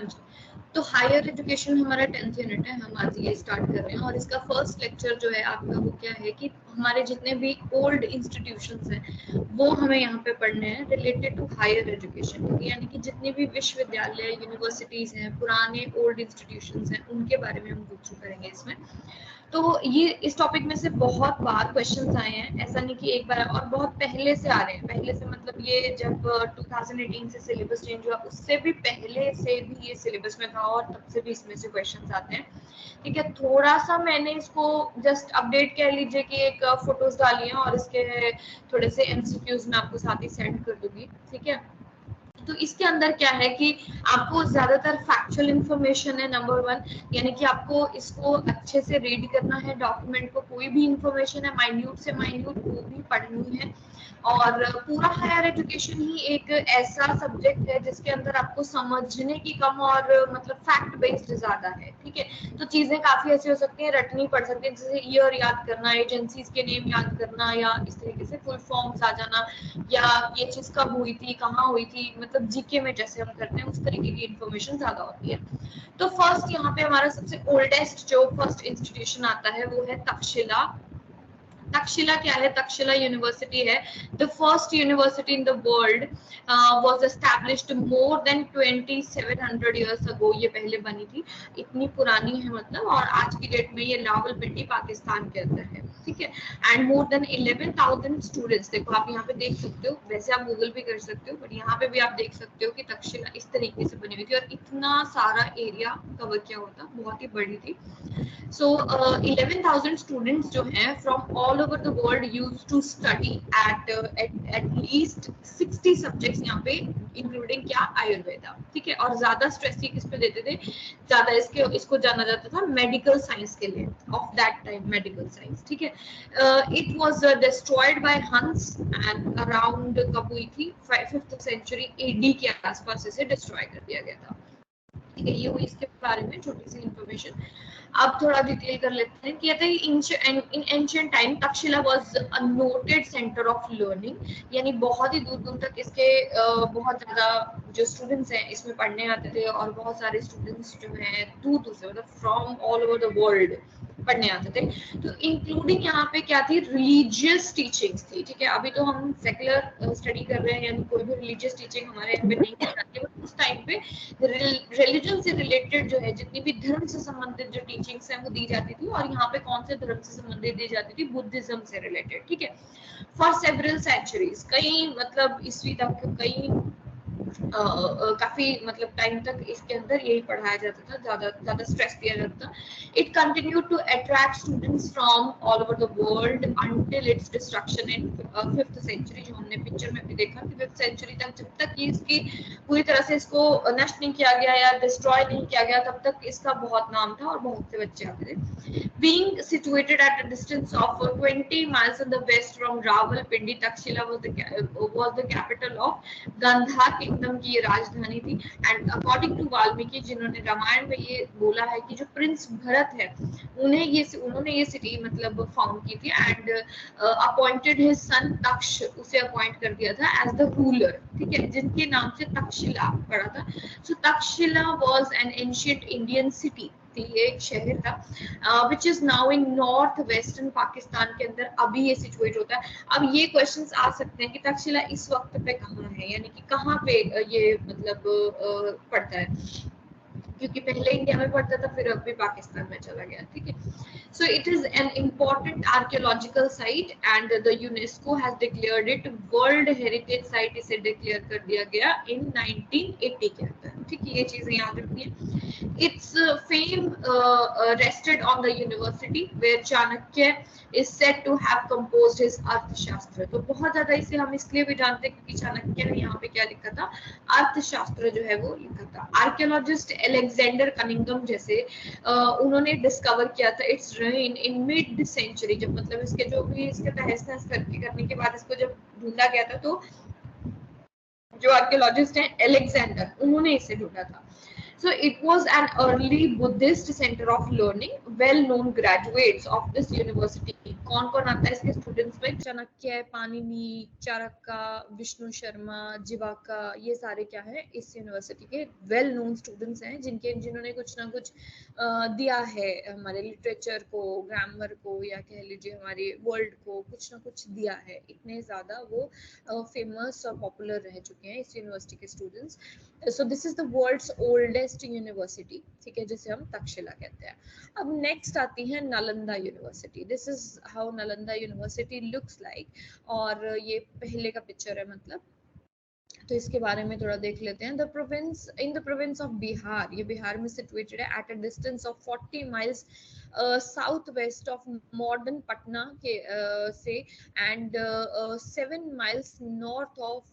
जी, तो higher education हमारा 10th unit है, हम आज ये स्टार्ट कर रहे हैं और इसका फर्स्ट लेक्चर जो है आपका वो क्या है कि हमारे जितने भी ओल्ड इंस्टीट्यूशंस हैं वो हमें यहाँ पे पढ़ने हैं रिलेटेड टू हायर एजुकेशन, यानी कि जितने भी विश्वविद्यालय यूनिवर्सिटीज हैं, पुराने ओल्ड इंस्टीट्यूशंस हैं, उनके बारे में हम कुछ करेंगे इसमें। तो ये इस टॉपिक में से बहुत बार क्वेश्चंस आए हैं, ऐसा नहीं कि एक बार, और बहुत पहले से आ रहे हैं। पहले से मतलब ये जब 2018 से सिलेबस चेंज हुआ उससे भी पहले से भी ये सिलेबस में था और तब से भी इसमें से क्वेश्चंस आते हैं। ठीक है, थोड़ा सा मैंने इसको जस्ट अपडेट कह लीजिए कि एक फोटोज डाली हैं और इसके थोड़े से एमसीक्यूज मैं आपको साथ ही सेंड कर दूंगी। ठीक है, तो इसके अंदर क्या है कि आपको ज्यादातर फैक्चुअल इंफॉर्मेशन है नंबर 1, यानी कि आपको इसको अच्छे से रीड करना है, डॉक्यूमेंट को कोई भी इंफॉर्मेशन है माइन्यूट से माइन्यूट वो भी पढ़नी है। और पूरा हायर एजुकेशन ही एक ऐसा सब्जेक्ट है जिसके अंदर आपको समझने की कम और मतलब फैक्ट बेस्ड ज्यादा है। ठीक है, तो चीजें काफी ऐसी हो सकती है, रटनी पड़ सकती है, जैसे ईयर याद करना, एजेंसीज के नेम याद करना, या इस तरीके से फुल फॉर्म्स आ जाना, या ये चीज कब हुई थी, कहाँ हुई थी, मतलब जीके में जैसे हम करते हैं उस तरीके की इंफॉर्मेशन ज्यादा होती है। तो फर्स्ट यहाँ पे हमारा सबसे ओल्डेस्ट जो फर्स्ट इंस्टीट्यूशन आता है वो है तक्षशिला। तक्षशिला क्या है? तक्षशिला यूनिवर्सिटी है the first university in the world, was established more than 2700 years ago. ये पहले बनी थी, इतनी पुरानी है मतलब, और आज की डेट में ये रावलपिंडी पाकिस्तान के अंदर है। ठीक है, एंड मोर देन 11,000 स्टूडेंट्स, देखो आप यहाँ पे देख सकते हो, वैसे आप गूगल भी कर सकते हो बट यहाँ पे भी आप देख सकते हो कि तक्षशिला इस तरीके से बनी हुई थी और इतना सारा एरिया कवर किया हुआ था, बहुत ही बड़ी थी। So 11,000 students जो हैं from all over the world used to study at least 60 subjects यहाँ पे including क्या? आयुर्वेदा। ठीक है, और ज्यादा स्ट्रेस किस पे देते थे? ज्यादा इसको जाना जाता था मेडिकल साइंस के लिए, of that time medical science. ठीक है, इट वाज डिस्ट्रॉयड बाय हंस एंड अराउंड कब हुई थी? 5th सेंचुरी एडी के आसपास इसे डिस्ट्रॉय कर दिया गया था। ठीक है, ये हुई इसके बारे में छोटी सी इंफॉर्मेशन। अब थोड़ा डिटेल कर लेते हैं कि इन ancient time Takshashila was a noted centre of learning, यानी बहुत ही दूर दूर तक इसके बहुत ज्यादा जो स्टूडेंट्स हैं इसमें पढ़ने आते थे और बहुत सारे स्टूडेंट्स जो हैं दूर दूर से मतलब from all over the world पढ़ने आते थे। तो इंक्लूडिंग यहाँ पे क्या थी? रिलीजियस टीचिंग्स थी। ठीक है, अभी तो हम सेकुलर स्टडी कर रहे हैं, यानी कोई भी रिलीजियस टीचिंग हमारे यहाँ पे नहीं की जाती है, उस टाइम पे रिलीजन से रिलेटेड जो है जितनी भी धर्म से संबंधित जो टीचिंग्स हैं वो दी जाती थी। और यहाँ पे कौन से धर्म से संबंधित दी जाती थी? बुद्धिज्म से रिलेटेड। ठीक है, फॉर सेवरल सेंचुरीज, कई मतलब ईस्वी तक कई काफी मतलब टाइम तक इसके अंदर यही पढ़ाया जाता था, ज्यादा स्ट्रेस दिया जाता था। It continued to attract students from all over the world until its destruction in 5th century, जो हमने पिक्चर में भी देखा कि 5th सेंचुरी तक जब तक ये इसकी पूरी तरह से इसको नष्ट नहीं किया गया या डिस्ट्रॉय नहीं किया गया तब तक इसका बहुत नाम था और बहुत से बच्चे आते थे। Being situated at a distance of 20 miles in the west from Rawalpindi, Takshila was the capital of Gandhar kingdom की ये राजधानी थी। एंड अकॉर्डिंग टू वाल्मीकि, जिन्होंने रामायण में ये बोला है कि जो प्रिंस भरत है उन्होंने ये सिटी मतलब फाउंड की थी and appointed his son Taksh, उसे अपॉइंट कर दिया था एज द रूलर। ठीक है, जिनके नाम से तक्षशिला पड़ा था। So Takshashila was an ancient Indian city, ये एक शहर था which is now in north western Pakistan के अंदर अभी ये सिचुएट होता है। अब ये क्वेश्चंस आ सकते हैं कि तक्षशिला इस वक्त पे कहाँ है, यानी कि कहाँ पे ये मतलब पड़ता है, क्योंकि पहले इंडिया में पड़ता था फिर अब भी पाकिस्तान में चला गया। ठीक है, so it is an important archaeological site and the UNESCO has declared it world heritage site, इसे डिक्लेयर कर दिया गया इन 1980 के अंदर। ठीक है, ये चीजें याद रखनी है। Its fame rested on the university where Chanakya is said to have composed his अर्थशास्त्र। तो बहुत ज्यादा इसे हम इसलिए भी जानते हैं क्योंकि चाणक्य ने यहाँ पे क्या लिखा था? अर्थशास्त्र जो है वो लिखा था। आर्कियोलॉजिस्ट एलेक्जेंडर कनिंगम जैसे उन्होंने डिस्कवर किया था its reign in mid century, जब मतलब इसके जो भी इसके तहस नहस करने के बाद इसको जब ढूंढा गया था, तो जो आर्कियोलॉजिस्ट हैं एलेक्जेंडर, उन्होंने इसे ढूंढा था। So it was an early Buddhist center of learning. Well-known graduates of this university कौन कौन आता है इसके स्टूडेंट्स में? चाणक्य, पाणिनि, चाणक्य, विष्णु शर्मा, जीवाका, ये सारे क्या है इस यूनिवर्सिटी के वेल नोन स्टूडेंट्स हैं जिन्होंने कुछ ना कुछ दिया है हमारे लिटरेचर को, ग्रामर को, या कह लीजिए हमारे वर्ल्ड को कुछ ना कुछ दिया है। इतने ज्यादा वो फेमस और पॉपुलर रह चुके हैं इस यूनिवर्सिटी के students. So this is the world's oldest university, ठीक है, जिसे हम तक्षशिला कहते हैं। अब नेक्स्ट आती है Nalanda university. This is how Nalanda university looks like, और ये पहले का पिक्चर है मतलब, तो इसके बारे में थोड़ा देख लेते हैं। द प्रोविंस ऑफ बिहार, ये बिहार में सिचुएटेड है at a distance of 40 miles south west of modern Patna के से, and 7 miles north of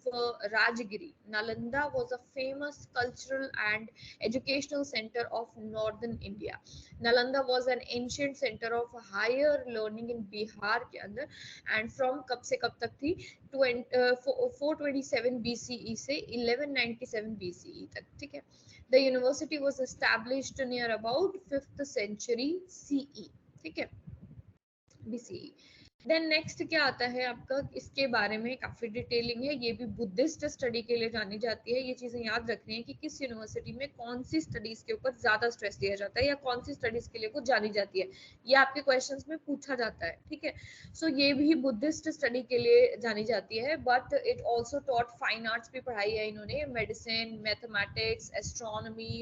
Rajgiri. Nalanda was a famous cultural and educational center of northern India. Nalanda was an ancient center of higher learning in Bihar के अंदर, and from कब से कब तक थी? 427 BCE से 1197 BCE तक, ठीक है। The university was established near about 5th century CE, ठीक है, BCE। देन नेक्स्ट क्या आता है आपका, इसके बारे में काफी डिटेलिंग है, ये भी बुद्धिस्ट स्टडी के लिए जानी जाती है। ये चीजें याद रखनी है कि किस यूनिवर्सिटी में कौन सी स्टडीज के ऊपर ज्यादा स्ट्रेस दिया जाता है या कौन सी स्टडीज के लिए वो जानी जाती है, ये आपके क्वेश्चंस में पूछा जाता है, ठीक है। सो ये भी बुद्धिस्ट स्टडी के लिए जानी जाती है, but it also taught fine arts भी पढ़ाई है इन्होंने, मेडिसिन, मैथमेटिक्स, एस्ट्रोनॉमी,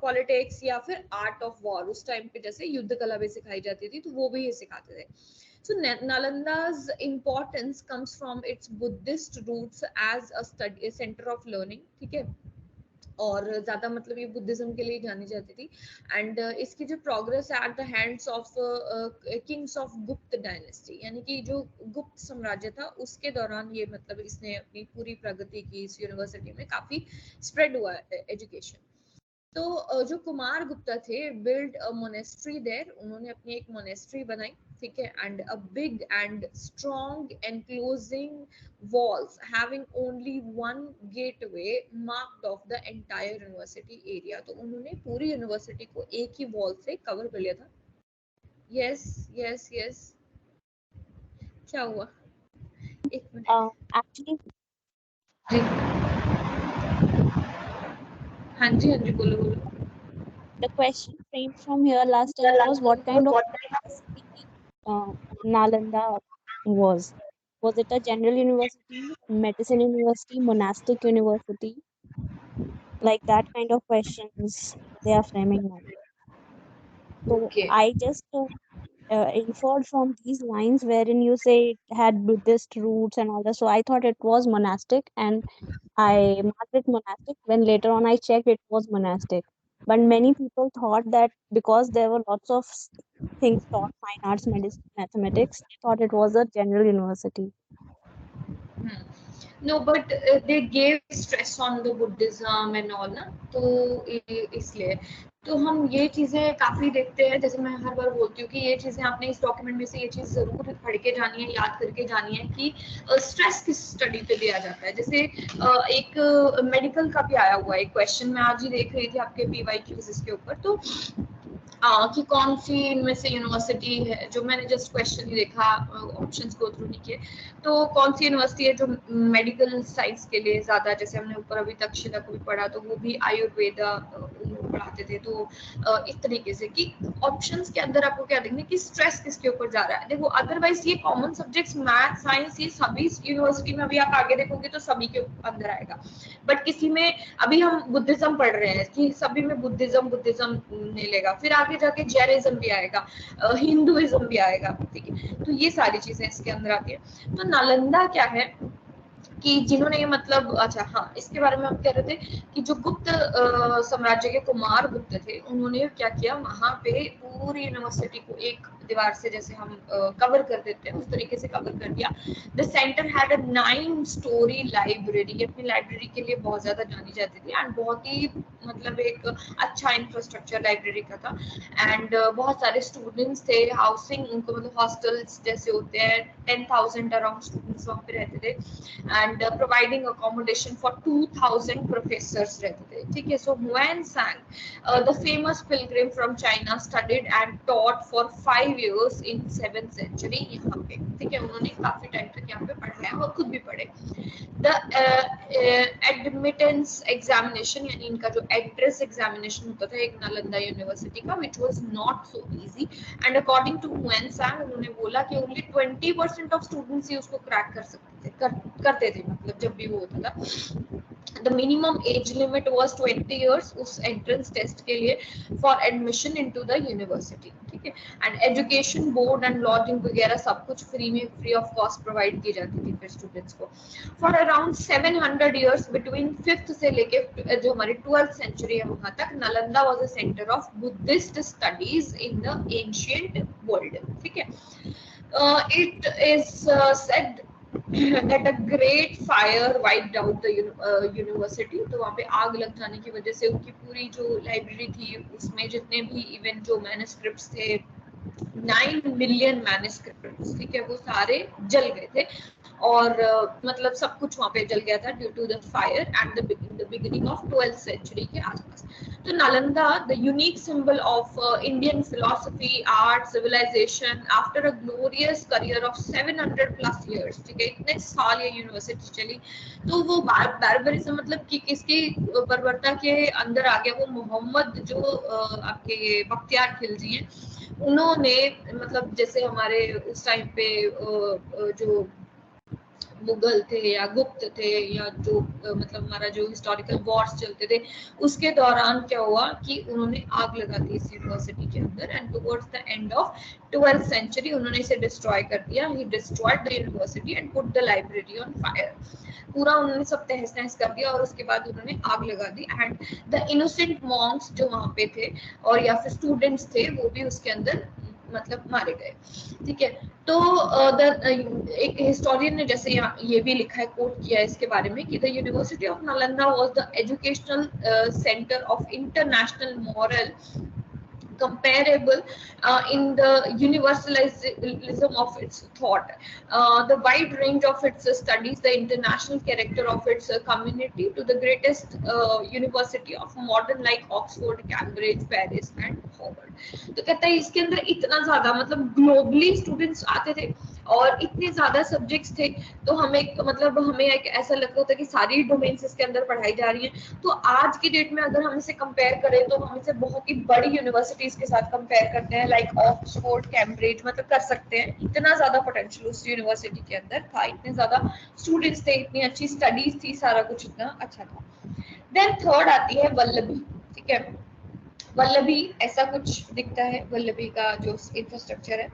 पॉलिटिक्स या फिर आर्ट ऑफ वॉर, उस टाइम पे जैसे युद्ध कला भी सिखाई जाती थी तो वो भी ये सिखाते थे। सो नालंदा's importance comes from its Buddhist roots as a study center of learning, ठीक है, और ज्यादा मतलब ये बुद्धिज्म के लिए जानी जाती थी। एंड इसकी जो प्रोग्रेस है at the hands of Kings of गुप्त डायनेस्टी, यानी कि जो गुप्त साम्राज्य था उसके दौरान ये मतलब इसने अपनी पूरी प्रगति की, इस यूनिवर्सिटी में काफी स्प्रेड हुआ एजुकेशन। तो जो कुमार गुप्ता थे बिल्ड अ मोनेस्ट्री देयर, उन्होंने अपनी एक मोनेस्ट्री बनाई, ठीक है, and a big and strong enclosing walls having only one gateway marked off the entire university area। तो उन्होंने पूरी यूनिवर्सिटी को एक ही वॉल से कवर कर लिया था। यस यस यस, क्या हुआ? एक मिनट। Actually, जी हाँ जी, हाँ जी, बोलो बोलो। the question framed from here last time was what kind of university Nalanda was. Was it a general university, medicine university, monastic university? Like that kind of questions they are framing now. So okay, I just inferred from these lines wherein you say it had Buddhist roots and all that. So I thought it was monastic and I marked it monastic. When later on I checked, it was monastic. But many people thought that because there were lots of things taught, fine arts, medicine, mathematics, they thought it was a general university. No but they gave stress on the Buddhism and all ना, तो इसलिए तो हम ये चीजें काफी देखते हैं। जैसे मैं हर बार बोलती हूँ कि ये चीजें आपने इस डॉक्यूमेंट में से ये चीज जरूर पढ़ के जानी है, याद करके जानी है कि स्ट्रेस किस स्टडी पे दिया जाता है। जैसे एक मेडिकल का भी आया हुआ है क्वेश्चन, मैं आज ही देख रही थी आपके PYQs इसके ऊपर, तो कि कौन सी इनमें से यूनिवर्सिटी है, जो मैंने जस्ट क्वेश्चन ही देखा, ऑप्शंस गो थ्रू नहीं किए, तो कौन सी यूनिवर्सिटी है जो मेडिकल साइंस के लिए ज्यादा, जैसे हमने ऊपर अभी तक्षशिला को भी पढ़ा तो वो भी आयुर्वेदा पढ़ाते थे, तो इस तरीके से कि ऑप्शंस के अंदर आपको क्या देखना कि स्ट्रेस किसके ऊपर जा रहा है। देखो अदरवाइज ये कॉमन सब्जेक्ट्स मैथ, साइंस, ये सभी यूनिवर्सिटी में अभी आप आगे देखोगे तो सभी के अंदर आएगा, बट किसी में, अभी हम बुद्धिज्म पढ़ रहे हैं कि सभी में बुद्धिज्म नहीं लेगा, फिर आगे जाके जैनिज्म भी आएगा, हिंदुइज्म भी आएगा, ठीक है, तो ये सारी चीजें इसके अंदर आती है। तो नालंदा क्या है कि जिन्होंने मतलब, अच्छा हाँ, इसके बारे में हम कह रहे थे कि जो गुप्त साम्राज्य के कुमार गुप्त थे, उन्होंने क्या किया, वहां पे पूरी यूनिवर्सिटी को एक दीवार से जैसे हम कवर कर देते हैं उस तरीके से कवर कर दिया। The centre had a 9-story library, अपनी लाइब्रेरी के लिए बहुत ज्यादा जानी जाती थी, एंड बहुत ही मतलब एक अच्छा इंफ्रास्ट्रक्चर लाइब्रेरी का था, एंड बहुत सारे स्टूडेंट्स थे, हाउसिंग उनको मतलब हॉस्टल्स जैसे होते हैं, 10,000 अराउंड स्टूडेंट्स वहाँ पे रहते थे, and providing accommodation for 2,000 professors रहते थे, ठीक है। सो हुआन सांग the famous Pilgrim from China studied and taught for 5 years in 7th century यहाँ पे, ठीक है, उन्होंने काफी टाइम तक यहाँ पे पढ़ा है और खुद भी पढ़े। द एडमिटेंस एग्जामिनेशन, यानी इनका जो एड्रेस एग्जामिनेशन होता था एक नालंदा यूनिवर्सिटी का, which was not so easy, and according to Hiuen Tsang उन्होंने बोला कि ओनली 20% ऑफ स्टूडेंट्स ही उसको क्रैक कर सकते थे, करते थे, मतलब जब भी वो होता था। The minimum age limit was 20 years उस entrance test के लिए for admission into the university, ठीक है, and education board and lodging वगैरह सब कुछ free of cost provide की जाती थी फिर students को। For around 700 years between 5th से लेके जो हमारी 12th century है वहां तक, Nalanda was a center of Buddhist studies in the ancient world, ठीक है। It is said that a great fire wiped out the university, तो वहाँ पे आग लग जाने की वजह से उनकी पूरी जो लाइब्रेरी थी उसमें जितने भी इवन जो मैन्युस्क्रिप्ट्स थे 9 मिलियन मैन्युस्क्रिप्ट्स, ठीक है, वो सारे जल गए थे और मतलब सब कुछ वहाँ पे जल गया था due to the fire at the beginning of 12th century के आसपास। तो Nalanda the unique symbol of Indian philosophy, art, civilisation after a glorious career of 700 plus years, ठीक है, इतने साल ये यूनिवर्सिटी चली। तो वो बारबरिज्म मतलब कि किसकी बर्बरता के अंदर आ गया, वो मोहम्मद जो आपके ये बख्तियार खिलजी हैं, उन्होंने मतलब जैसे हमारे उस टाइम पे जो मुगल थे या गुप्त थे या जो मतलब हमारा जो हिस्टोरिकल वॉर्स चलते थे उसके दौरान क्या हुआ कि उन्होंने आग लगा दी इस यूनिवर्सिटी के अंदर, and towards the end of 12th century उन्होंने इसे डिस्ट्रॉय कर दिया। He destroyed the university and put the library on fire, पूरा उन्होंने सब तहस नहस कर दिया और उसके बाद उन्होंने आग लगा दी, एंड द इनोसेंट मॉन्क्स जो वहां पे थे और या फिर स्टूडेंट्स थे वो भी उसके अंदर मतलब मारे गए, ठीक है। तो एक हिस्टोरियन ने जैसे यहाँ ये भी लिखा है, कोट किया है इसके बारे में कि the university of Nalanda was the educational centre of international moral comparable in the universalism of its thought, the wide range of its studies, the international character of its community to the greatest university of modern like Oxford, Cambridge, Paris and Harvard। तो कहता है इसके अंदर इतना ज्यादा मतलब globally students आते थे और इतने ज्यादा सब्जेक्ट्स थे, तो हमें मतलब हमें एक ऐसा लगता था कि सारी डोमेन्स इसके अंदर पढ़ाई जा रही हैं। तो आज की डेट में अगर हम इसे कंपेयर करें तो हम इसे बहुत ही बड़ी यूनिवर्सिटीज के साथ कंपेयर करते हैं, लाइक ऑक्सफोर्ड, कैम्ब्रिज, मतलब कर सकते हैं। इतना ज्यादा पोटेंशियल उस यूनिवर्सिटी के अंदर था, इतने ज्यादा स्टूडेंट्स थे, इतनी अच्छी स्टडीज थी, सारा कुछ इतना अच्छा था। देन थर्ड आती है वल्लभी, ठीक है। वल्लभी ऐसा कुछ दिखता है, वल्लभी का जो इंफ्रास्ट्रक्चर है,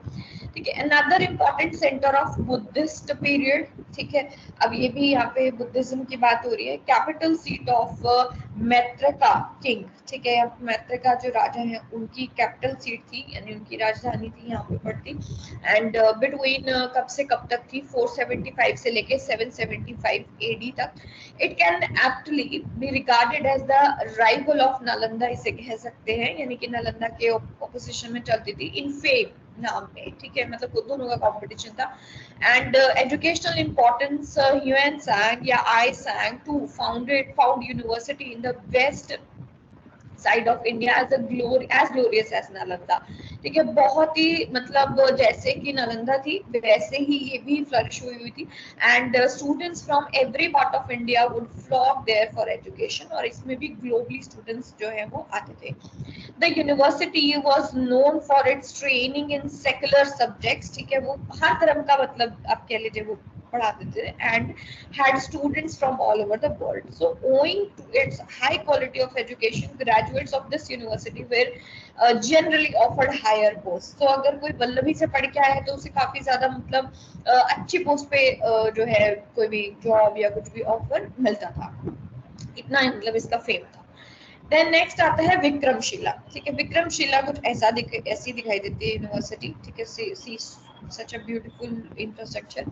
ठीक है। Another important centre of Buddhist period, ठीक है। अब ये भी यहाँ पे बुद्धिज्म की बात हो रही है। कैपिटल सीट ऑफ मैत्रका किंग, ठीक है, मैत्रका जो राजा हैं उनकी कैपिटल सीट थी, यानी उनकी राजधानी थी यहाँ पे पड़ती। एंड बिटवीन कब से कब तक थी, 475 से लेके 775 AD तक। It can actually be regarded as the rival of Nalanda, इसे कह सकते हैं, यानी कि नालंदा के ऑपोजिशन में चलती थी इन फेम नाम में, ठीक है, मतलब दोनों का कंपटीशन था। एंड एजुकेशनल इंपॉर्टेंस, ह्यूएनसांग या I Tsing to found university in the west side of India as glorious as Nalanda, ठीक है। बहुत ही मतलब जैसे कि नालंदा थी वैसे ही ये भी फ्लरिश हुई थी, and students from every part of India would flock there for education, और इसमें भी ग्लोबली स्टूडेंट्स जो है वो आते थे। The university was known for its training in secular subjects, ठीक है, वो हर धर्म का मतलब आप कह लीजिए वो पढ़ाते थे, and had students from all over the world. So owing to its high quality of education, graduates of this university were generally offered higher posts. So अगर कोई वल्लभी से पढ़ के आया है तो उसे काफी ज्यादा मतलब अच्छी पोस्ट पे जो है कोई भी जॉब या कुछ भी ऑफर मिलता था, इतना मतलब इसका फेम था। देन नेक्स्ट आता है विक्रमशिला, ठीक है। विक्रमशिला कुछ ऐसी दिखाई देती है यूनिवर्सिटी, ठीक है। सी सच अ ब्यूटीफुल इंफ्रास्ट्रक्चर,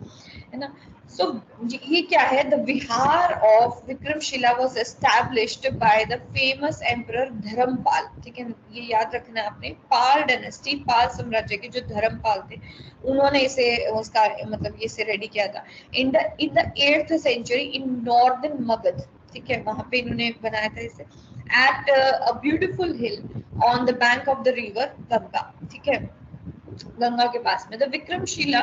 है ना। सो ये क्या है, the vihara of Vikramshila was established by the famous emperor Dharmapal, ठीक है, ये याद रखना है आपने। पाल डायनेस्टी, पाल साम्राज्य के जो धर्मपाल थे उन्होंने इसे उसका मतलब ये से रेडी किया था in the 8th century in northern Magadh, ठीक है, वहां पे इन्होंने बनाया था इसे। at a beautiful hill on the bank of the river Ganga, ठीक है, गंगा के पास में। The Vikramshila,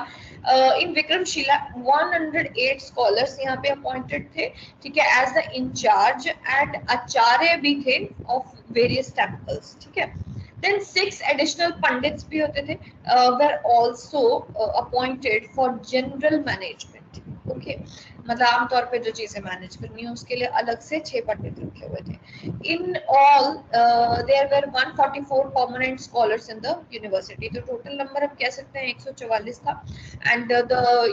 in Vikramshila 108 scholars यहाँ पे अपॉइंटेड थे, ठीक है, एज द इंचार्ज, एंड आचार्य भी थे ऑफ वेरियस टेम्पल्स, ठीक है। देन 6 एडिशनल पंडित्स भी होते थे, were also appointed for general management, okay, मतलब आमतौर पे जो चीजें मैनेज करनी है उसके लिए अलग से 6 पंडित रखे हुए थे। In all there were 144 permanent scholars in the university, तो टोटल नंबर हम कह सकते हैं 144 था। And the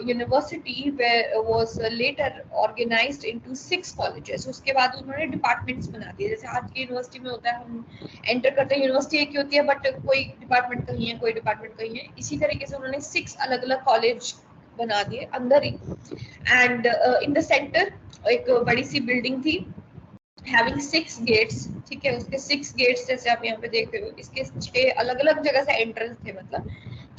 university was later organised into 6 colleges, उसके बाद उन्होंने डिपार्टमेंट्स बना दिए, जैसे आज की यूनिवर्सिटी में होता है, हम एंटर करते हैं यूनिवर्सिटी एक ही होती है बट कोई डिपार्टमेंट कहीं है, कोई डिपार्टमेंट कहीं है, इसी तरीके से उन्होंने 6 अलग अलग कॉलेज बना दिए अंदर ही। एंड इन द सेंटर एक बड़ी सी बिल्डिंग थी हैविंग 6 गेट्स, ठीक है, उसके 6 गेट्स जैसे आप यहाँ पे देख रहे हो, इसके 6 अलग अलग जगह से एंट्रेंस थे, मतलब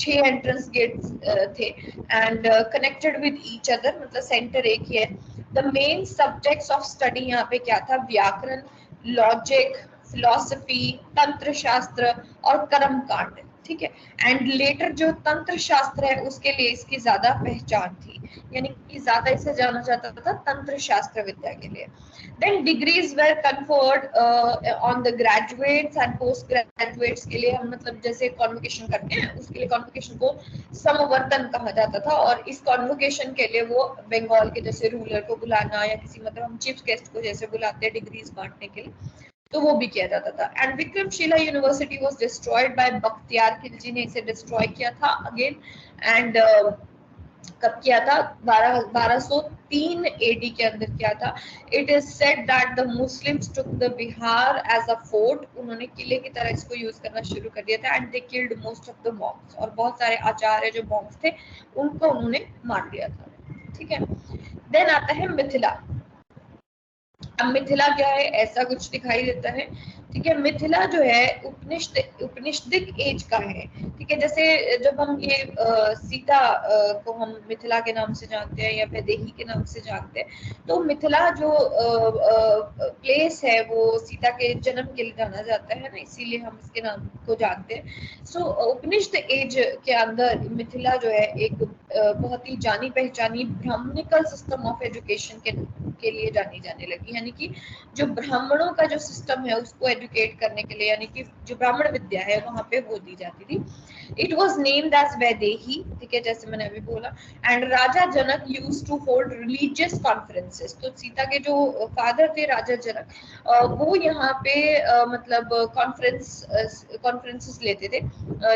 6 एंट्रेंस गेट्स थे, and connected with each other, मतलब सेंटर एक ही है। The main subjects of study यहाँ पे क्या था, व्याकरण, लॉजिक, फिलोसफी, तंत्र शास्त्र और कर्म कांड, ठीक है। एंड लेटर जो तंत्र शास्त्र है उसके लिए इसकी ज्यादा पहचान थी, यानी कि ज्यादा इसे जाना जाता था तंत्र शास्त्र विद्या के लिए। Then degrees were conferred on the graduates and post graduates के लिए, हम मतलब जैसे कॉन्वोकेशन करते हैं उसके लिए कॉन्वोकेशन को समवर्तन कहा जाता था, और इस कॉन्वोकेशन के लिए वो बंगाल के जैसे रूलर को बुलाना या किसी मतलब हम चीफ गेस्ट को जैसे बुलाते हैं डिग्रीज बांटने के लिए, तो वो भी किया जाता था। And Vikramshila university was destroyed by Bakhtiyar Khilji ने इसे डिस्ट्रॉय किया था अगेन, एंड कब किया था, 1203 एडी के अंदर किया था। It is said that the Muslims took the Bihar as a fort, उन्होंने किले की तरह इसको यूज करना शुरू कर दिया था, and they killed most of the Monks, और बहुत सारे आचार्य जो मॉन्क्स थे उनको उन्होंने मार दिया था, ठीक है। देन आता है मिथिला। अब मिथिला क्या है, ऐसा कुछ दिखाई देता है, ठीक है। मिथिला जो है उपनिषदिक एज का है, ठीक है, जैसे जब हम ये सीता को हम मिथिला के नाम से जानते हैं या वैदेही के नाम से जानते हैं, तो मिथिला जो प्लेस है वो सीता के जन्म के लिए जाना जाता है ना, इसीलिए हम इसके नाम को जानते हैं। सो उपनिषद एज के अंदर मिथिला जो है एक बहुत ही जानी पहचानी ब्राह्मणिकल सिस्टम ऑफ एजुकेशन के लिए जानी जाने लगी, यानी कि जो ब्राह्मणों का जो सिस्टम है उसको एजुकेट करने के लिए, यानी कि जो ब्राह्मण विद्या है वहां पे वो दी जाती थी। It was named as Vaidehi, ठीक है, जैसे मैंने अभी बोला। And Raja Janak used to hold religious conferences, तो सीता के जो फादर थे राजा जनक, वो यहाँ पे मतलब कॉन्फ्रेंसेस लेते थे,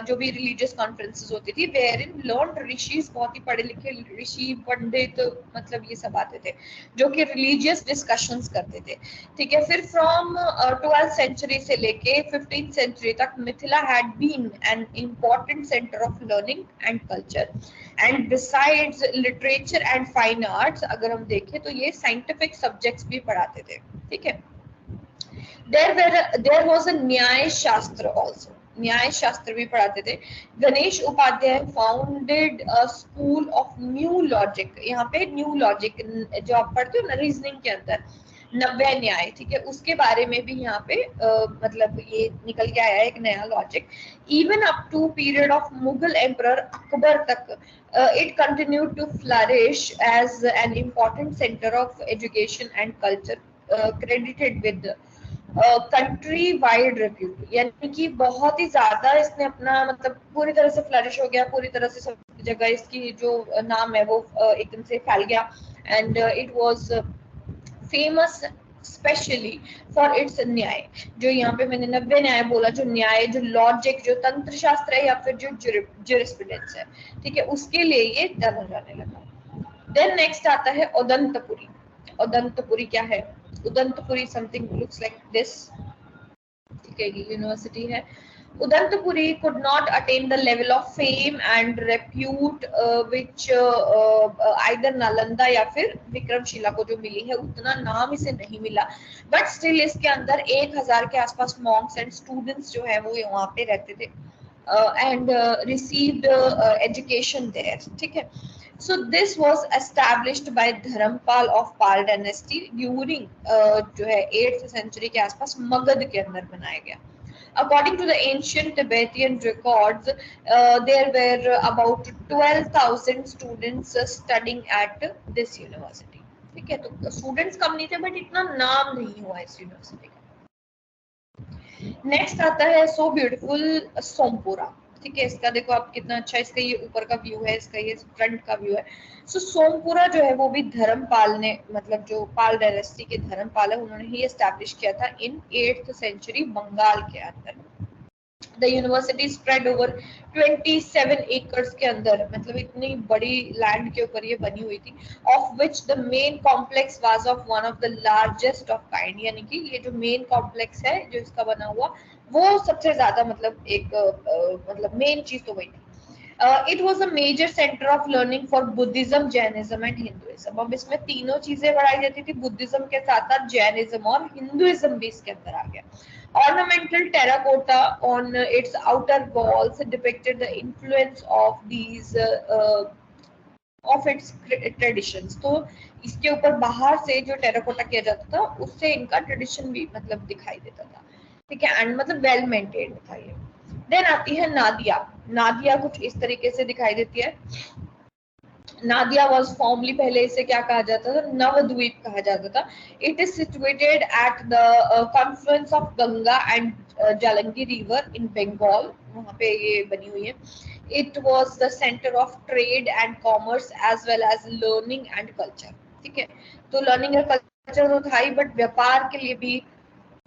जो भी रिलीजियस कॉन्फ्रेंसेस होती थी, वेयर इन लर्न्ड ऋषिज, बहुत ही पढ़े लिखे ऋषि पंडित मतलब ये सब आते थे जो कि रिलीजियस डिस्कशंस करते थे, ठीक है। फिर फ्रॉम 12th सेंचुरी से लेके 15th सेंचुरी तक Mithila had been an important centre of learning and culture, and besides literature and fine arts, अगर हम देखें तो ये साइंटिफिक सब्जेक्ट्स भी पढ़ाते थे, ठीक है। there was a न्याय शास्त्र also, न्याय शास्त्र भी पढ़ाते थे। Ganesh Upadhyay founded a school of new logic, यहाँ पे न्यू लॉजिक जो आप पढ़ते हो ना रीजनिंग के अंदर, नव्य न्याय, ठीक है, उसके बारे में भी यहाँ पे मतलब ये निकल के आया एक नया logic. Even up to period of Mughal emperor Akbar तक it continued to flourish as an important center of education and culture, credited with country wide review, यानी कि बहुत ही ज्यादा इसने अपना मतलब पूरी तरह से फ्लरिश हो गया, पूरी तरह से सब जगह इसकी जो नाम है वो एकदम से फैल गया। And it was famous specially for its न्याय, जो यहाँ पे मैंने नव्य न्याय बोला, जो न्याय, जो लॉजिक, जो तंत्र शास्त्र है या फिर जो ज्यूरिस्प्रूडेंस है, ठीक है, उसके लिए ये जाना जाने लगा। देन नेक्स्ट आता है उदंतपुरी। उदंतपुरी क्या है, Udantapuri something looks like this, ठीक है, ये यूनिवर्सिटी है। Odantapuri could not attain the level of fame and repute which either Nalanda या फिर विक्रमशिला को जो मिली है, उतना नाम इसे नहीं मिला, बट स्टिल इसके अंदर 1000 के आसपास मॉन्क्स एंड स्टूडेंट्स जो है वो वहाँ पे रहते थे एंड रिसीव्ड एजुकेशन देयर, ठीक है। So this was established by Dharmpal of Pal dynasty during जो है 8th century के आसपास मगध के अंदर बनाया गया। According to the ancient Tibetan records, there were about 12,000 students studying at this university. ठीक है, तो स्टूडेंट्स कम नहीं थे बट इतना नाम नहीं हुआ इस यूनिवर्सिटी का। नेक्स्ट आता है सो ब्यूटीफुल सोमपुरा। ठीक है, इसका देखो आप कितना अच्छा, इसका ये ऊपर का व्यू है, इसका ये फ्रंट का व्यू है। सो सोमपुरा जो है वो भी धर्मपाल ने, मतलब जो पाल डायनेस्टी के धर्मपाल है उन्होंने ही एस्टैब्लिश किया था इन 8th सेंचुरी बंगाल के अंदर। The university spread over 27 acres के अंदर, मतलब इतनी बड़ी लैंड के ऊपर ये बनी हुई थी। Of which the main complex was of one of the largest of kind, यानी कि ये जो मेन कॉम्प्लेक्स है जो इसका बना हुआ वो सबसे ज्यादा मतलब एक मतलब मेन चीज तो वही थी। It was a major centre of learning for Buddhism, Jainism and Hinduism. अब इसमें तीनों चीजें पढ़ाई जाती थी, बुद्धिज्म के साथ साथ जैनिज्म और हिंदुइज्म भी इसके अंदर आ गया। Ornamental terracotta on its outer walls depicted the influence of these of its traditions। तो इसके ऊपर बाहर से जो टेराकोटा किया जाता था उससे इनका ट्रेडिशन भी मतलब दिखाई देता था। ठीक है, एंड मतलब वेल मेंटेन्ड था ये। देन आती है नादिया। नादिया कुछ इस तरीके से दिखाई देती है। नादिया वॉज फॉर्मली, पहले इसे क्या कहा जाता था, नवद्वीप कहा जाता था। It is situated at the confluence of Ganga and Jalangi river in Bengal, वहां पे ये बनी हुई है। It was the centre of trade and commerce as well as learning and culture. ठीक है, तो लर्निंग और कल्चर तो था ही, बट व्यापार के लिए भी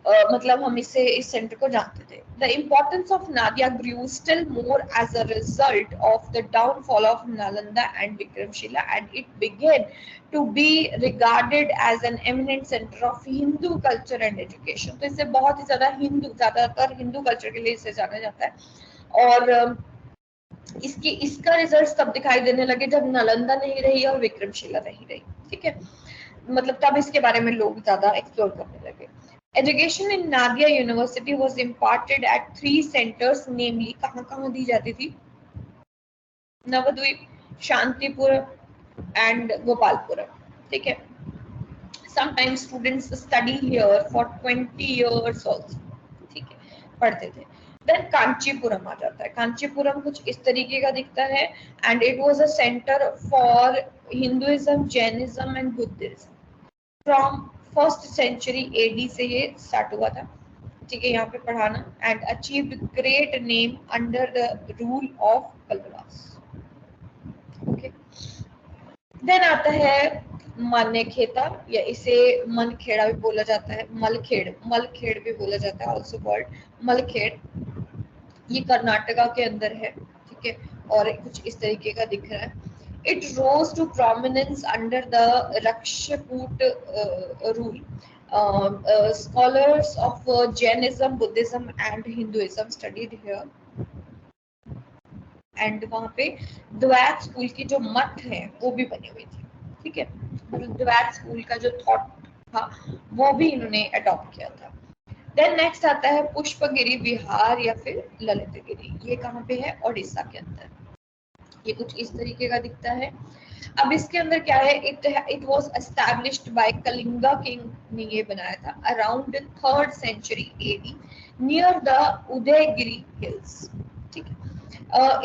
मतलब हम इस सेंटर को जानते थे। The importance of Nadia grew still more as a result of the downfall of Nalanda and Vikramshila, and it began to be regarded as an eminent center of Hindu culture and education। तो इसे बहुत ही ज्यादातर Hindu culture के लिए इसे जाना जाता है। और इसका रिजल्ट तब दिखाई देने लगे जब नालंदा नहीं रही और विक्रमशिला नहीं रही। ठीक है, मतलब तब इसके बारे में लोग ज्यादा एक्सप्लोर करने लगे। Education in Nadia University was imparted at 3 centers, namely कहाँ दी जाती थी, नवद्वीप, शांतिपुरम एंड गोपालपुरम। ठीक है, sometimes students study here for 20 years also। ठीक है, पढ़ते थे। देन कांचीपुरम आ जाता है। कांचीपुरम कुछ इस तरीके का दिखता है, and it was a centre for Hinduism, Jainism and Buddhism. From 1st century AD से ये स्टार्ट हुआ था। ठीक है, यहाँ पे पढ़ाना, and achieved great name under the rule of Pallavas. Okay, then आता है मान्यखेता, या इसे मनखेड़ा भी बोला जाता है, मलखेड़ भी बोला जाता है, ऑल्सो कॉल्ड मलखेड़। ये कर्नाटका के अंदर है। ठीक है, और कुछ इस तरीके का दिख रहा है। It rose to prominence under the Rakshaput rule. Scholars of Jainism, Buddhism and Hinduism studied here. And वहाँ पे द्वैत स्कूल की जो मठ है वो भी बनी हुई थी। ठीक है, द्वैत स्कूल का जो थॉट था वो भी इन्होंने अडॉप्ट किया था। देन नेक्स्ट आता है पुष्पगिरी विहार या फिर ललितगिरी। ये कहाँ पे है, ओडिशा के अंदर। ये कुछ इस तरीके का दिखता है। अब इसके अंदर क्या है, it was established by Kalinga king ने ये बनाया था around 3rd century AD near the Udayagiri hills. ठीक है,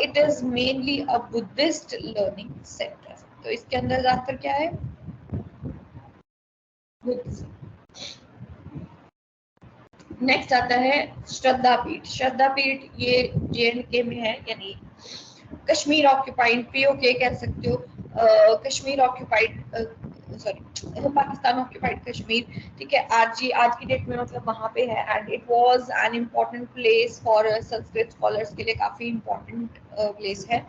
it is mainly a Buddhist learning centre. तो इसके अंदर ज्यादातर क्या है, बुद्धिज्म। नेक्स्ट आता है श्रद्धापीठ। श्रद्धापीठ ये JNK में है, यानी कश्मीर ऑक्यूपाइड, POK कह सकते हो, Kashmir occupied, sorry Pakistan occupied Kashmir. ठीक है, आज की डेट में मतलब वहां पे है, and it was an important place for Sanskrit scholars के लिए, काफी इम्पोर्टेंट प्लेस है।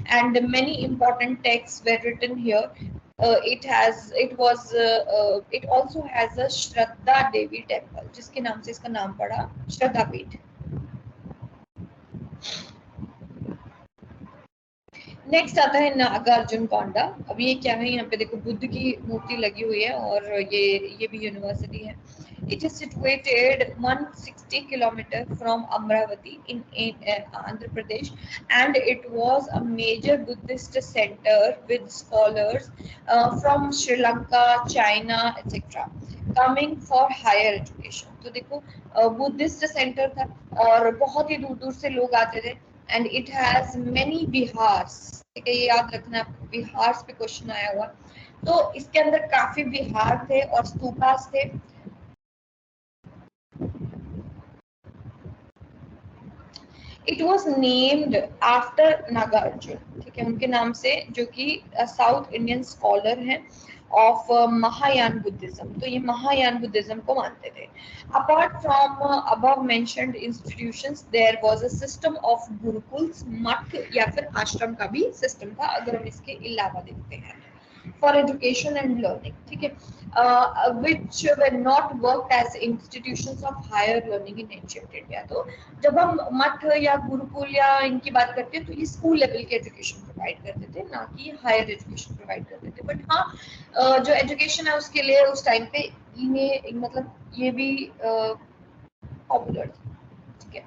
And many important text were written here. it also has a Shraddha Devi temple, जिसके नाम से इसका नाम पड़ा श्रद्धापीठ। नेक्स्ट आता है नागार्जुन कोंडा। अब ये क्या है, यहाँ पे देखो बुद्ध की मूर्ति लगी हुई है, और ये भी यूनिवर्सिटी है। It is situated 160 km from Amravati in Andhra Pradesh, and it was a major Buddhist center with scholars from Sri Lanka, China, etc. coming for higher education. तो देखो बुद्धिस्ट सेंटर था और बहुत ही दूर दूर से लोग आते थे, and it has many Bihar's, ठीक है, ये याद रखना आपको, बिहार्स पे क्वेश्चन आया हुआ, तो इसके अंदर काफी बिहार थे और स्तूपास थे। It was named after Nagarjuna, ठीक है, उनके नाम से, जो कि साउथ इंडियन स्कॉलर हैं ऑफ महायान बुद्धिज्म, तो ये महायान बुद्धिज्म को मानते थे। Apart from above mentioned institutions there was a system of gurukuls, मठ या फिर आश्रम का भी सिस्टम था, अगर हम इसके अलावा देखते हैं, फॉर एजुकेशन एंड लर्निंग, ठीक है, which were not worked as institutions of higher learning in ancient India। तो जब हम मठ या गुरुकुल या इनकी बात करते हैं तो ये स्कूल लेवल के एजुकेशन प्रोवाइड करते थे, ना कि हायर एजुकेशन प्रोवाइड करते थे। बट हाँ, जो एजुकेशन है उसके लिए उस टाइम पे ये मतलब ये भी पॉपुलर था, ठीक है।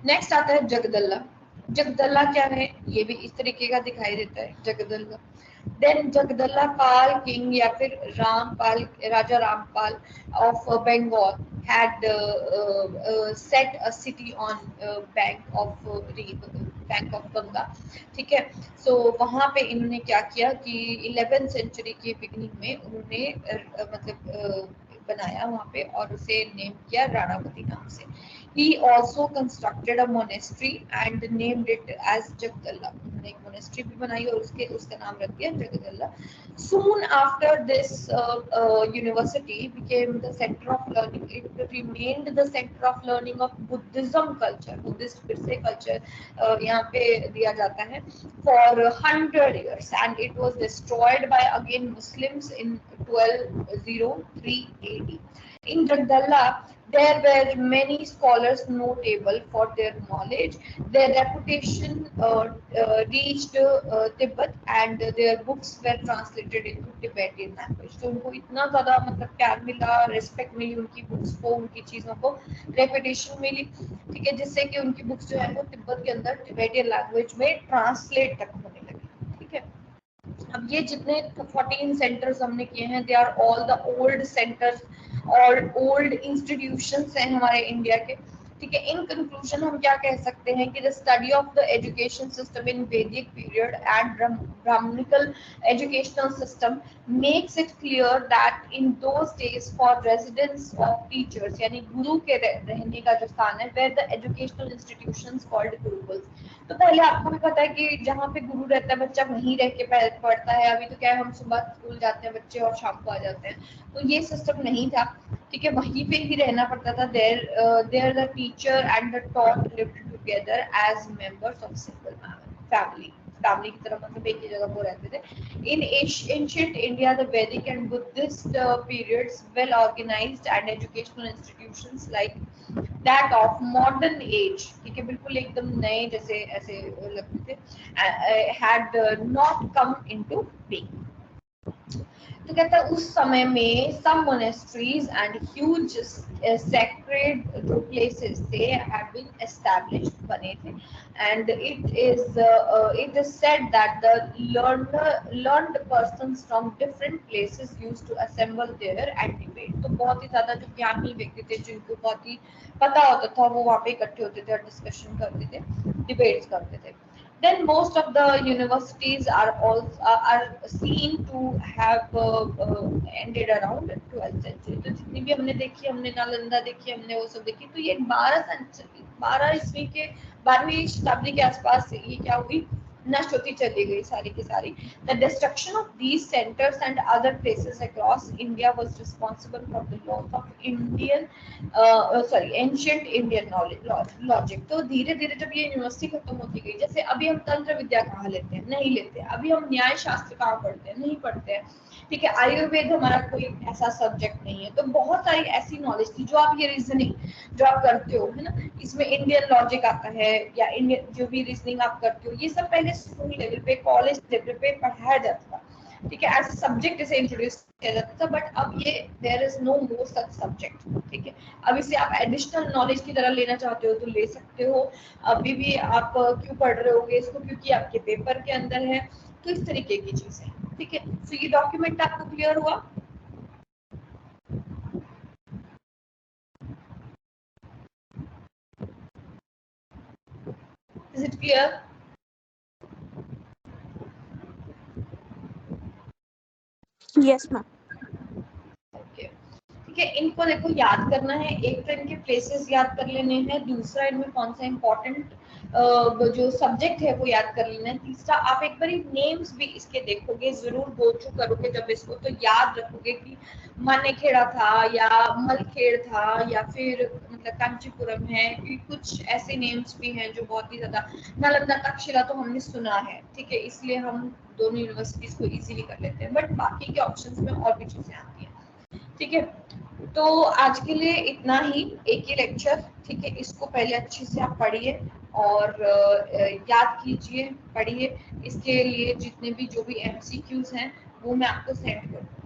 नेक्स्ट आता है जगदल्ला। जगदल्ला क्या है, ये भी इस तरीके का दिखाई देता है जगदल्ला। देन जगदल्ला पाल किंग या फिर रामपाल, राजा Rampal of Bengal had set a city on bank of Ganga, ठीक है। सो वहां पे इन्होंने क्या किया कि 11th सेंचुरी की बिगिनिंग में उन्होंने बनाया वहां पे और उसे नेम किया राणावती नाम से। He also constructed a monastery and named it as Jagdalla। उन्होंने एक monastery भी बनाई और उसका नाम रख दिया जगदल्ला। Soon after this university became the center of learning. It remained the center of learning of Buddhism culture। Buddhist फिर से culture यहाँ पे दिया जाता है for 100 years, and it was destroyed by again Muslims in 1203 AD। In Jagdalla, there were many scholars notable for their knowledge. Their reputation reached Tibet, and their books were translated into Tibetan language। तो उनको इतना ज़्यादा मतलब प्यार मिला, respect मिली उनकी books को, उनकी चीज़ों को, रेपुटेशन मिली, ठीक है, जिससे कि उनकी बुक्स जो है वो तिब्बत के अंदर टिबेटियन लैंग्वेज में ट्रांसलेट तक होने लगी, ठीक है। अब ये जितने 14 सेंटर्स हमने किए हैं, they are all the old centres और ओल्ड इंस्टीट्यूशंस हैं हमारे इंडिया के, ठीक है। इन कंक्लूजन हम क्या कह सकते हैं कि the study of the education system in Vedic period and Brahmanical educational system makes it clear that in those days for residence of teachers, यानी गुरु के रहने का जो स्थान है, where the educational institutions called gurukuls. तो पहले आपको भी पता है कि जहाँ पे गुरु रहता है बच्चा वहीं रह के पढ़ता है। अभी तो क्या है, हम सुबह स्कूल जाते हैं बच्चे और शाम को आ जाते हैं, तो ये सिस्टम नहीं था, ठीक है, वहीं पे ही रहना पड़ता था। There the teacher and the taught lived together as members of single family, family की तरह, मतलब एक ही जगह वो रहते थे। In ancient India the Vedic and Buddhist periods well organised and educational institutions like that of modern age, ठीक है, बिल्कुल एकदम नए जैसे ऐसे लगते थे, had not come into being. तो कहता है उस समय में some monasteries and huge sacred जो places थे have been established, बने थे, and it is said that the learned persons from different places used to assemble there and debate। तो बहुत ही ज्यादा जो ज्ञानी व्यक्ति थे, जिनको बहुत ही पता होता था, वो वहाँ पे इकट्ठे होते थे और डिस्कशन करते थे, डिबेट्स करते थे। Then most of the universities are seen to have ended around 12th century। तो जितनी भी हमने देखी, हमने नालंदा देखी, हमने वो सब देखी, तो ये 12 ईस्वी के 12वीं शताब्दी के आसपास ये क्या हुई, नष्ट होती चली गई सारी की सारी। The destruction of these centers and other places across India was responsible for the loss of ancient Indian logic। तो धीरे धीरे जब ये यूनिवर्सिटी खत्म होती गई, जैसे अभी हम तंत्र विद्या कहाँ लेते हैं, नहीं लेते। अभी हम न्याय शास्त्र कहाँ पढ़ते हैं, नहीं पढ़ते हैं, ठीक है। आयुर्वेद हमारा कोई ऐसा सब्जेक्ट नहीं है। तो बहुत सारी ऐसी नॉलेज थी जो आप ये रीजनिंग जो आप करते हो, है ना, इसमें इंडियन लॉजिक आता है, या इंडियन जो भी रीजनिंग आप करते हो, ये सब पहले स्कूल लेवल पे, कॉलेज लेवल पे पढ़ाया जाता था। ठीक है, एज अ सब्जेक्ट इसे इंट्रोड्यूस किया जाता था, बट अब ये there is no more such subject. ठीक है, अब इसे आप एडिशनल नॉलेज की तरह लेना चाहते हो तो ले सकते हो। अभी भी आप क्यों पढ़ रहे होगे इसको, क्योंकि आपके पेपर के अंदर है, तो इस तरीके की चीजें। ठीक है, तो ये डॉक्यूमेंट आपको क्लियर हुआ? Is it clear? Yes ma'am. Okay, ठीक है, इनको देखो याद करना है। एक तो इनके प्लेसेस याद कर लेने हैं, दूसरा इनमें कौन सा इम्पोर्टेंट जो सब्जेक्ट है वो याद कर लेना है, तीसरा आप एक बार नेम्स भी इसके देखोगे, जरूर गो थ्रू करोगे जब इसको, तो याद रखोगे कि मानेखेड़ा था या मलखेड़ था या फिर मतलब कांचीपुरम है, कि कुछ ऐसे नेम्स भी हैं जो बहुत ही ज्यादा, नालंदा तक्षशिला तो हमने सुना है। ठीक है, इसलिए हम दोनों यूनिवर्सिटीज को इजीली कर लेते हैं, बट बाकी के ऑप्शंस में और भी चीजें आती हैं। ठीक है, तो आज के लिए इतना ही, एक ही लेक्चर। ठीक है, इसको पहले अच्छे से आप पढ़िए और याद कीजिए, पढ़िए। इसके लिए जितने भी जो भी एमसीक्यूज हैं वो मैं आपको सेंड करूँगी।